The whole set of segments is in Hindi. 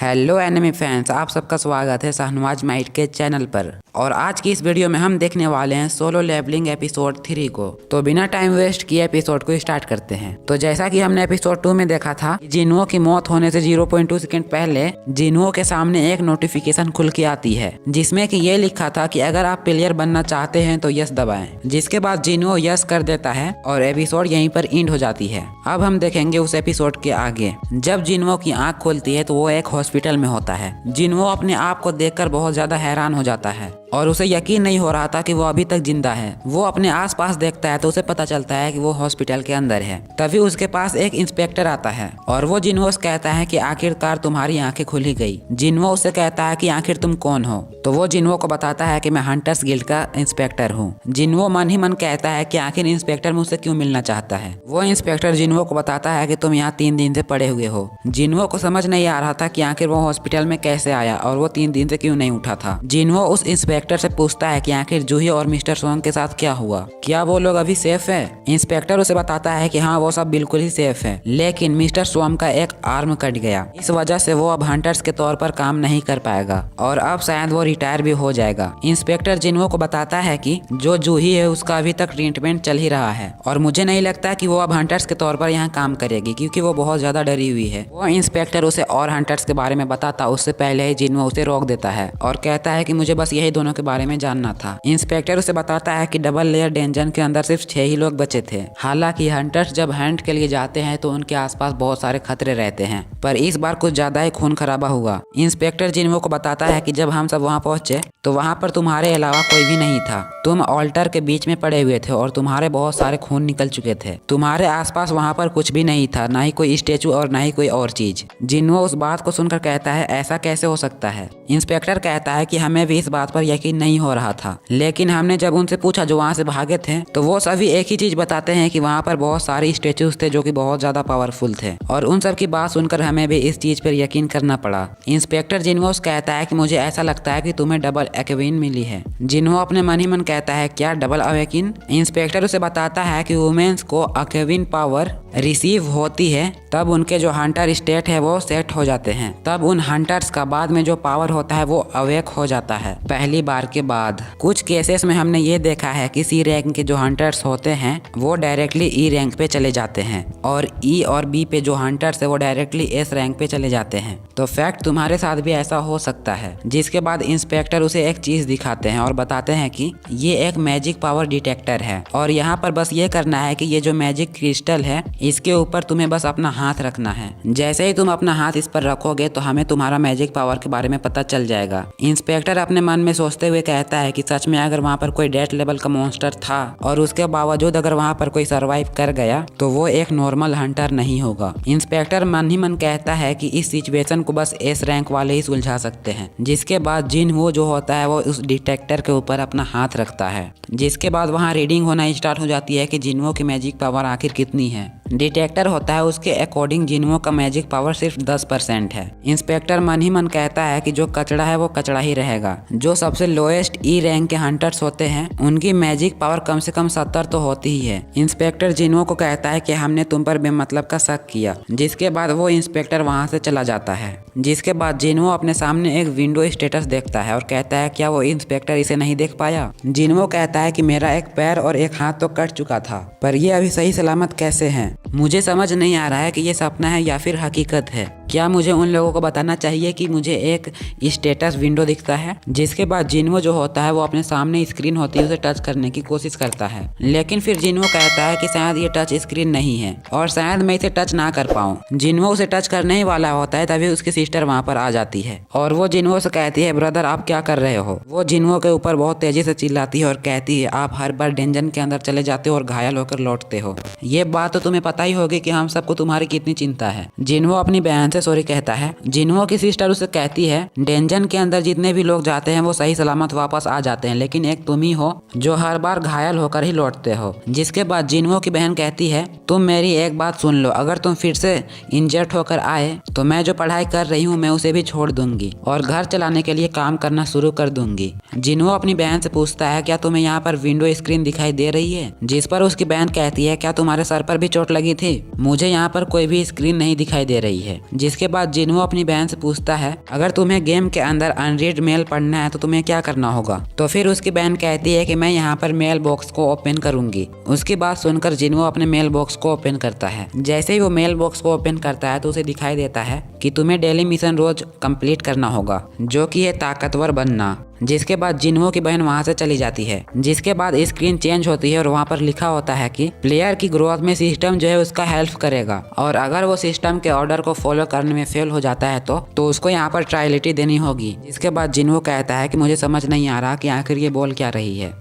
हेलो एनिमी फैंस, आप सबका स्वागत है शाहनवाज माइट के चैनल पर। और आज की इस वीडियो में हम देखने वाले हैं सोलो लेवलिंग एपिसोड 3 को। तो बिना टाइम वेस्ट किए एपिसोड को स्टार्ट करते हैं। तो जैसा कि हमने एपिसोड 2 में देखा था, जिनुओ की मौत होने से 0.2 सेकंड पहले जिनुओ के सामने एक नोटिफिकेशन खुल के आती है, जिसमें कि ये लिखा था कि अगर आप प्लेयर बनना चाहते हैं तो यस दबाएं। जिसके बाद जिनुओ यस कर देता है और एपिसोड यहीं पर एंड हो जाती है। अब हम देखेंगे उस एपिसोड के आगे। जब जिनुओ की आंख खुलती है तो वो एक हॉस्पिटल में होता है। जिनुओ अपने आप को देखकर बहुत ज्यादा हैरान हो जाता है और उसे यकीन नहीं हो रहा था कि वो अभी तक जिंदा है। वो अपने आसपास देखता है तो उसे पता चलता है कि वो हॉस्पिटल के अंदर है। तभी उसके पास एक इंस्पेक्टर आता है और वो जिनुओ से कहता है कि आखिरकार तुम्हारी आंखें खुल ही गई। जिनुओ उससे कहता है कि आखिर तुम कौन हो? तो वो जिनुओ को बताता है कि मैं हंटर्स गिल्ड का इंस्पेक्टर हूँ। जिनुओ मन ही मन कहता है कि आखिर इंस्पेक्टर मुझसे क्यों मिलना चाहता है। वो इंस्पेक्टर जिनुओ को बताता है कि तुम यहाँ 3 दिन से पड़े हुए हो। जिनुओ को समझ नहीं आ रहा था कि आखिर वो हॉस्पिटल में कैसे आया और वो 3 दिन से क्यों नहीं उठा था। जिनुओ उस इंस्पेक्टर से पूछता है कि आखिर जूही और मिस्टर सोंग के साथ क्या हुआ, क्या वो लोग अभी सेफ है? इंस्पेक्टर उसे बताता है कि हाँ, वो सब बिल्कुल ही सेफ है, लेकिन मिस्टर सोंग का एक आर्म कट गया। इस वजह से वो अब हंटर्स के तौर पर काम नहीं कर पाएगा और अब शायद वो रिटायर भी हो जाएगा। इंस्पेक्टर जिनुओ को बताता है कि जो जूही है उसका अभी तक ट्रीटमेंट चल ही रहा है और मुझे नहीं लगता कि वो अब हंटर्स के तौर पर यहाँ काम करेगी, क्योंकि वो बहुत ज्यादा डरी हुई है। वो इंस्पेक्टर उसे और हंटर्स के बारे में बताता उससे पहले ही जिनुओ उसे रोक देता है और कहता है कि मुझे बस यही दोनों के बारे में जानना था। इंस्पेक्टर उसे बताता है कि डबल लेयर डेंजन के अंदर सिर्फ 6 ही लोग बचे थे। हालांकि हंटर्स जब हंट के लिए जाते हैं तो उनके आसपास बहुत सारे खतरे रहते हैं, पर इस बार कुछ ज्यादा ही खून खराबा हुआ। इंस्पेक्टर जिनुओ को बताता है कि जब हम सब वहां पहुंचे तो वहां पर तुम्हारे अलावा कोई भी नहीं था। तुम ऑल्टर के बीच में पड़े हुए थे और तुम्हारे बहुत सारे खून निकल चुके थे। तुम्हारे आसपास वहां पर कुछ भी नहीं था, ना ही कोई स्टेचू और ना ही कोई और चीज। जिनुओ उस बात को सुनकर कहता है ऐसा कैसे हो सकता है? इंस्पेक्टर कहता है कि हमें भी इस बात पर यकीन नहीं हो रहा था, लेकिन हमने जब उनसे पूछा जो वहाँ से भागे थे तो वो सभी एक ही चीज बताते हैं कि वहाँ पर बहुत सारे स्टेचूज थे जो कि बहुत ज्यादा पावरफुल थे, और उन सब की बात सुनकर हमें भी इस चीज पर यकीन करना पड़ा। इंस्पेक्टर जिनुओ कहता है कि मुझे ऐसा लगता है कि तुम्हें डबल अवेकिन मिली है। जिनुओ अपने मन ही मन कहता है क्या डबल अवेकिन? इंस्पेक्टर उसे बताता है कि वुमेन्स को अवेकिन पावर रिसीव होती है तब उनके जो हंटर स्टेट है वो सेट हो जाते हैं, तब उन हंटर्स का बाद में जो पावर होता है वो अवेक हो जाता है पहली बार के बाद। कुछ केसेस में हमने ये देखा है कि सी रैंक के जो हंटर्स होते हैं वो डायरेक्टली ई रैंक पे चले जाते हैं और ई और बी पे जो हंटर्स है वो डायरेक्टली एस रैंक पे चले जाते हैं। तो फैक्ट तुम्हारे साथ भी ऐसा हो सकता है। जिसके बाद इंस्पेक्टर उसे एक चीज दिखाते हैं और बताते हैं कि ये एक मैजिक पावर डिटेक्टर है और यहाँ पर बस ये करना है कि ये जो मैजिक क्रिस्टल है इसके ऊपर तुम्हें बस अपना हाथ रखना है। जैसे ही तुम अपना हाथ इस पर रखोगे तो हमें तुम्हारा मैजिक पावर के बारे में पता चल जाएगा। इंस्पेक्टर अपने मन में सोचते हुए कहता है कि सच में अगर वहाँ पर कोई डेथ लेवल का मॉन्स्टर था और उसके बावजूद अगर वहाँ पर कोई सरवाइव कर गया तो वो एक नॉर्मल हंटर नहीं होगा। इंस्पेक्टर मन ही मन कहता है कि इस सिचुएशन को बस एस रैंक वाले ही सुलझा सकते हैं। जिसके बाद जिनुओ जो होता है वो उस डिटेक्टर के ऊपर अपना हाथ रखता है, जिसके बाद वहाँ रीडिंग होना स्टार्ट हो जाती है कि जिनुओ की मैजिक पावर आखिर कितनी है। डिटेक्टर होता है उसके अकॉर्डिंग जिनुओ का मैजिक पावर सिर्फ 10% है। इंस्पेक्टर मन ही मन कहता है कि जो कचड़ा है वो कचड़ा ही रहेगा। जो सबसे लोएस्ट ई रैंक के हंटर्स होते हैं उनकी मैजिक पावर कम से कम 70 तो होती ही है। इंस्पेक्टर जिनुओ को कहता है कि हमने तुम पर बेमतलब का शक किया। जिसके बाद वो इंस्पेक्टर वहां से चला जाता है। जिसके बाद जिनुओ अपने सामने एक विंडो स्टेटस देखता है और कहता है क्या वो इंस्पेक्टर इसे नहीं देख पाया? जिनुओ कहता है कि मेरा एक पैर और एक हाथ तो कट चुका था, पर ये अभी सही सलामत कैसे हैं? मुझे समझ नहीं आ रहा है कि ये सपना है या फिर हकीकत है। क्या मुझे उन लोगों को बताना चाहिए कि मुझे एक स्टेटस विंडो दिखता है? जिसके बाद जिनुओ जो होता है वो अपने सामने स्क्रीन होती है उसे टच करने की कोशिश करता है, लेकिन फिर जिनुओ कहता है कि शायद ये टच स्क्रीन नहीं है और शायद मैं इसे टच ना कर पाऊँ। जिनुओ उसे टच करने ही वाला होता है तभी उसकी सिस्टर वहाँ पर आ जाती है और वो जिनुओ से कहती है ब्रदर आप क्या कर रहे हो? वो जिनुओ के ऊपर बहुत तेजी से चिल्लाती है और कहती है आप हर बार डेंजन के अंदर चले जाते हो और घायल होकर लौटते हो। ये बात तो तुम्हें पता ही होगी कि हम सबको तुम्हारी कितनी चिंता है। जिनुओ अपनी बहन से सॉरी कहता है। जिनुओ की सिस्टर उसे कहती है डेंजन के अंदर जितने भी लोग जाते हैं वो सही सलामत वापस आ जाते हैं, लेकिन एक तुम ही हो जो हर बार घायल होकर ही लौटते हो। जिसके बाद जिनुओ की बहन कहती है तुम मेरी एक बात सुन लो, अगर तुम फिर से इंजर्ड होकर आए तो मैं जो पढ़ाई कर रही हूँ मैं उसे भी छोड़ दूंगी और घर चलाने के लिए काम करना शुरू कर दूंगी। जिनुओ अपनी बहन से पूछता है क्या तुम्हें यहाँ पर विंडो स्क्रीन दिखाई दे रही है? जिस पर उसकी बहन कहती है क्या तुम्हारे सर पर भी चोट लगी थी? मुझे यहाँ पर कोई भी स्क्रीन नहीं दिखाई दे रही है। जिसके बाद जिन्हो अपनी बहन से पूछता है अगर तुम्हें गेम के अंदर अनरीड मेल पढ़ना है तो तुम्हें क्या करना होगा। तो फिर उसकी बहन कहती है कि मैं यहाँ पर मेल बॉक्स को ओपन करूंगी। उसकी बात सुनकर जिन्हो अपने मेल बॉक्स को ओपन करता है। जैसे ही वो मेल बॉक्स को ओपन करता है तो उसे दिखाई देता है कि तुम्हें डेली मिशन रोज कंप्लीट करना होगा, जो कि है ताकतवर बनना। जिसके बाद जिन्हो की बहन वहां से चली जाती है। जिसके बाद स्क्रीन चेंज होती है और वहां पर लिखा होता है कि प्लेयर की ग्रोथ में सिस्टम जो है उसका हेल्प करेगा, और अगर वो सिस्टम के ऑर्डर को फॉलो करने में फेल हो जाता है तो उसको यहाँ पर ट्रायलिटी देनी होगी। जिसके बाद जिन्हो कहता है कि मुझे समझ नहीं आ रहा कि आखिर ये बोल क्या रही है।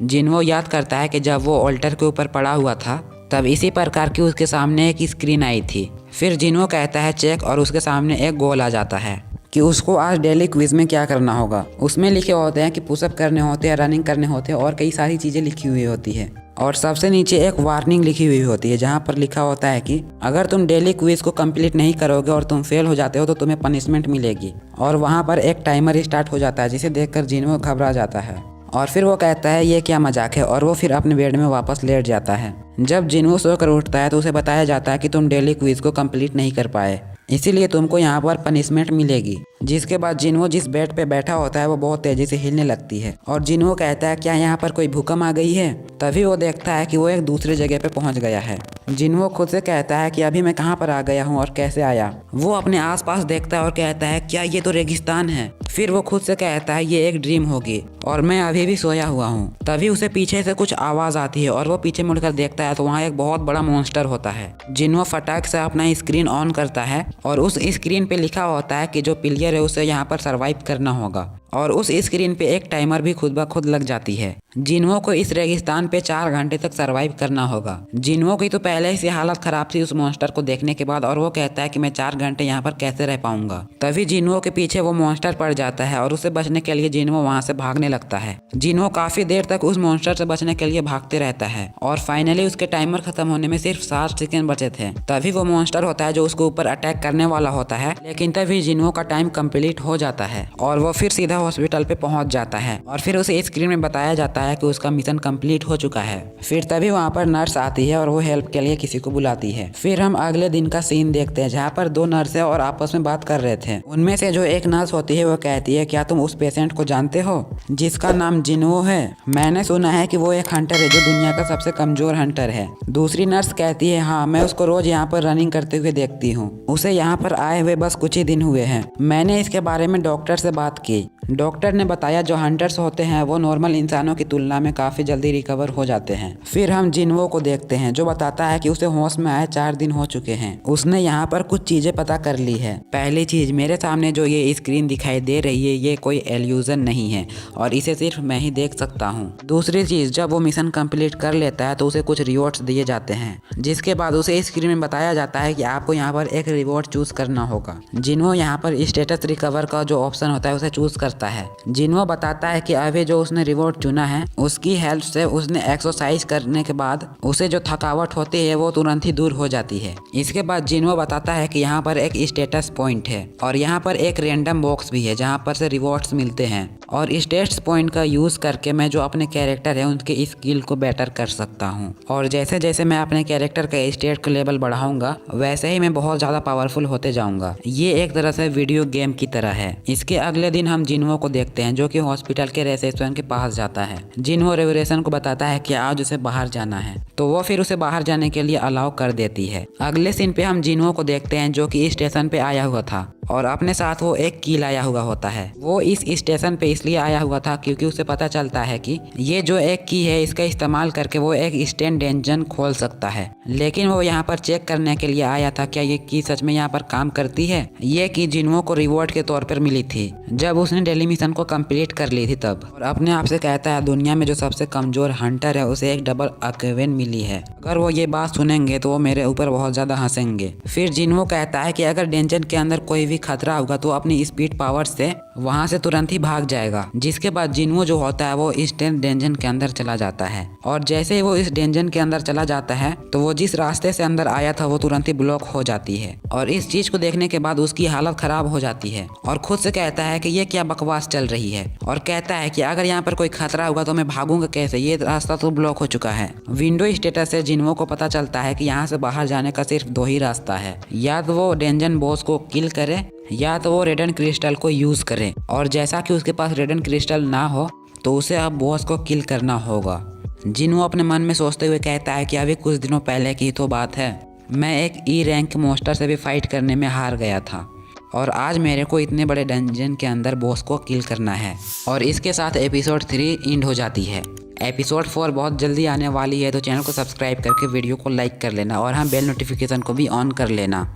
जिन्हो याद करता है कि जब वो ऑल्टर के ऊपर पड़ा हुआ था तब इसी प्रकार की उसके सामने एक स्क्रीन आई थी। फिर जिन्हो कहता है चेक, और उसके सामने एक गोल आ जाता है कि उसको आज डेली क्विज में क्या करना होगा। उसमें लिखे होते हैं कि पुशअप करने होते हैं, रनिंग करने होते हैं और कई सारी चीज़ें लिखी हुई होती है। और सबसे नीचे एक वार्निंग लिखी हुई होती है जहाँ पर लिखा होता है कि अगर तुम डेली क्विज को कंप्लीट नहीं करोगे और तुम फेल हो जाते हो तो तुम्हें पनिशमेंट मिलेगी। और वहाँ पर एक टाइमर स्टार्ट हो जाता है जिसे देखकर जिन्हो घबरा जाता है और फिर वो कहता है ये क्या मजाक है, और वो फिर अपने बेड में वापस लेट जाता है। जब जिन्हो सोकर उठता है तो उसे बताया जाता है कि तुम डेली क्विज को कंप्लीट नहीं कर पाए, इसीलिए तुमको यहाँ पर पनिशमेंट मिलेगी। जिसके बाद जिन्हो जिस बेड पे बैठा होता है वो बहुत तेजी से हिलने लगती है और जिन्हो कहता है क्या यहाँ पर कोई भूकंप आ गई है। तभी वो देखता है कि वो एक दूसरे जगह पे पहुँच गया है। जिन्हो खुद से कहता है कि अभी मैं कहाँ पर आ गया हूँ और कैसे आया। वो अपने आसपास देखता है और कहता है क्या ये तो रेगिस्तान है। फिर वो खुद से कहता है ये एक ड्रीम होगी और मैं अभी भी सोया हुआ हूँ। तभी उसे पीछे से कुछ आवाज आती है और वो पीछे मुड़कर देखता है तो वहाँ एक बहुत बड़ा मॉन्स्टर होता है। जिन्हो फटाक से अपना स्क्रीन ऑन करता है और उस स्क्रीन पे लिखा होता है कि जो प्लेयर है उसे यहाँ पर सरवाइव करना होगा, और उस स्क्रीन पे एक टाइमर भी खुद ब खुद लग जाती है। जिन्हो को इस रेगिस्तान पे 4 घंटे तक सरवाइव करना होगा। जिन्हो की तो पहले से हालत खराब थी उस मॉन्स्टर को देखने के बाद, और वो कहता है कि मैं 4 घंटे यहाँ पर कैसे रह पाऊंगा। तभी जिन्हो के पीछे वो मॉन्स्टर पड़ जाता है और उसे बचने के लिए जिन्हो वहाँ से भागने लगता है। जिन्हो काफी देर तक उस मॉन्स्टर से बचने के लिए भागते रहता है और फाइनली उसके टाइमर खत्म होने में सिर्फ 7 सेकंड बचे थे। तभी वो मॉन्स्टर होता है जो उसके ऊपर अटैक करने वाला होता है, लेकिन तभी जिन्हो का टाइम कंप्लीट हो जाता है और वो फिर सीधा हॉस्पिटल पे पहुंच जाता है और फिर उसे स्क्रीन में बताया जाता है कि उसका मिशन कंप्लीट हो चुका है। फिर तभी वहाँ पर नर्स आती है और वो हेल्प के लिए किसी को बुलाती है। फिर हम अगले दिन का सीन देखते हैं जहाँ पर 2 नर्सें और आपस में बात कर रहे थे। उनमें से जो एक नर्स होती है वो कहती है क्या तुम उस पेशेंट को जानते हो जिसका नाम जिन्हो है? मैंने सुना है कि वो एक हंटर है जो दुनिया का सबसे कमजोर हंटर है। दूसरी नर्स कहती है हाँ, मैं उसको रोज यहाँ पर रनिंग करते हुए देखती हूँ। उसे यहाँ पर आए हुए बस कुछ ही दिन हुए हैं। मैंने इसके बारे में डॉक्टर से बात की। डॉक्टर ने बताया जो हंटर्स होते हैं वो नॉर्मल इंसानों की तुलना में काफी जल्दी रिकवर हो जाते हैं। फिर हम जिन्हो को देखते हैं जो बताता है कि उसे होश में आए 4 दिन हो चुके हैं। उसने यहाँ पर कुछ चीजें पता कर ली है। पहली चीज, मेरे सामने जो ये स्क्रीन दिखाई दे रही है ये कोई एल्यूजन नहीं है और इसे सिर्फ मैं ही देख सकता हूँ। दूसरी चीज, जब वो मिशन कंप्लीट कर लेता है तो उसे कुछ रिवॉर्ड्स दिए जाते हैं, जिसके बाद उसे स्क्रीन में बताया जाता है कि आपको यहाँ पर एक रिवॉर्ड चूज करना होगा। जिन्हो यहाँ पर स्टेटस रिकवर का जो ऑप्शन होता है उसे चूज करता है। जिन्हो बताता है कि अभी जो उसने रिवॉर्ड चुना है उसकी हेल्प से उसने एक्सरसाइज करने के बाद उसे जो थकावट होती है वो तुरंत ही दूर हो जाती है। इसके बाद जिन्हो बताता है कि यहाँ पर एक स्टेटस पॉइंट है और यहाँ पर एक रैंडम बॉक्स भी है जहाँ पर से रिवॉर्ड्स मिलते हैं, और स्टेटस पॉइंट का यूज करके मैं जो अपने कैरेक्टर है उनके स्किल को बेटर कर सकता हूँ। और जैसे जैसे मैं अपने कैरेक्टर का स्टेट का लेवल बढ़ाऊंगा वैसे ही मैं बहुत ज्यादा पावरफुल होते जाऊंगा। ये एक तरह से वीडियो गेम की तरह है। इसके अगले दिन हम जिन्हो को देखते हैं जो कि हॉस्पिटल के रिसेप्शन के पास जाता है। जिन्हो रेवरेशन को बताता है कि आज उसे बाहर जाना है, तो वो फिर उसे बाहर जाने के लिए अलाउ कर देती है। अगले सीन पे हम जिन्हो को देखते हैं जो कि स्टेशन पे आया हुआ था और अपने साथ वो एक की लाया हुआ होता है। वो इस स्टेशन पे इसलिए आया हुआ था क्योंकि उसे पता चलता है कि ये जो एक की है इसका इस्तेमाल करके वो एक स्टैंड इंजन खोल सकता है। लेकिन वो यहाँ पर चेक करने के लिए आया था क्या ये की सच में यहाँ पर काम करती है। ये की जिन्हो को रिवॉर्ड के तौर पर मिली थी जब उसने डेली मिशन को कंप्लीट कर ली थी तब, और अपने आप से कहता है दुनिया में जो सबसे कमजोर हंटर है उसे एक डबल अक्वेन मिली है। अगर वो ये बात सुनेंगे तो वो मेरे ऊपर बहुत ज्यादा हंसेंगे। फिर जिन्हो कहता है कि अगर डेंजन के अंदर कोई भी खतरा होगा तो अपनी स्पीड पावर से वहां से तुरंत ही भाग जाएगा। जाएगा। जिसके बाद जिन्वो जो होता है वो इस डेंजन के अंदर चला जाता है और जैसे ही वो इस डेंजन के अंदर चला जाता है तो वो जिस रास्ते से अंदर आया था वो तुरंत ही ब्लॉक हो जाती है और इस चीज को देखने के बाद उसकी हालत खराब हो जाती है और खुद से कहता है कि ये क्या बकवास चल रही है और कहता है कि अगर यहाँ पर कोई खतरा होगा तो मैं भागूंगा कैसे, ये रास्ता तो ब्लॉक हो चुका है। विंडो स्टेटस से जिन्वो को पता चलता है कि यहाँ से बाहर जाने का सिर्फ 2 ही रास्ता है, या तो वो डेंजन बॉस को किल करे या तो वो रेडन क्रिस्टल को यूज करे। और जैसा कि उसके पास रेडन क्रिस्टल ना हो तो उसे अब बॉस को किल करना होगा। जिन्वो अपने मन में सोचते हुए कहता है कि अभी कुछ दिनों पहले की तो बात है, मैं एक E रैंक मॉन्स्टर से भी फाइट करने में हार गया था और आज मेरे को इतने बड़े डंजन के अंदर बॉस को किल करना है। और इसके साथ एपिसोड 3 एंड हो जाती है। एपिसोड 4 बहुत जल्दी आने वाली है, तो चैनल को सब्सक्राइब करके वीडियो को लाइक कर लेना और हाँ, बेल नोटिफिकेशन को भी ऑन कर लेना।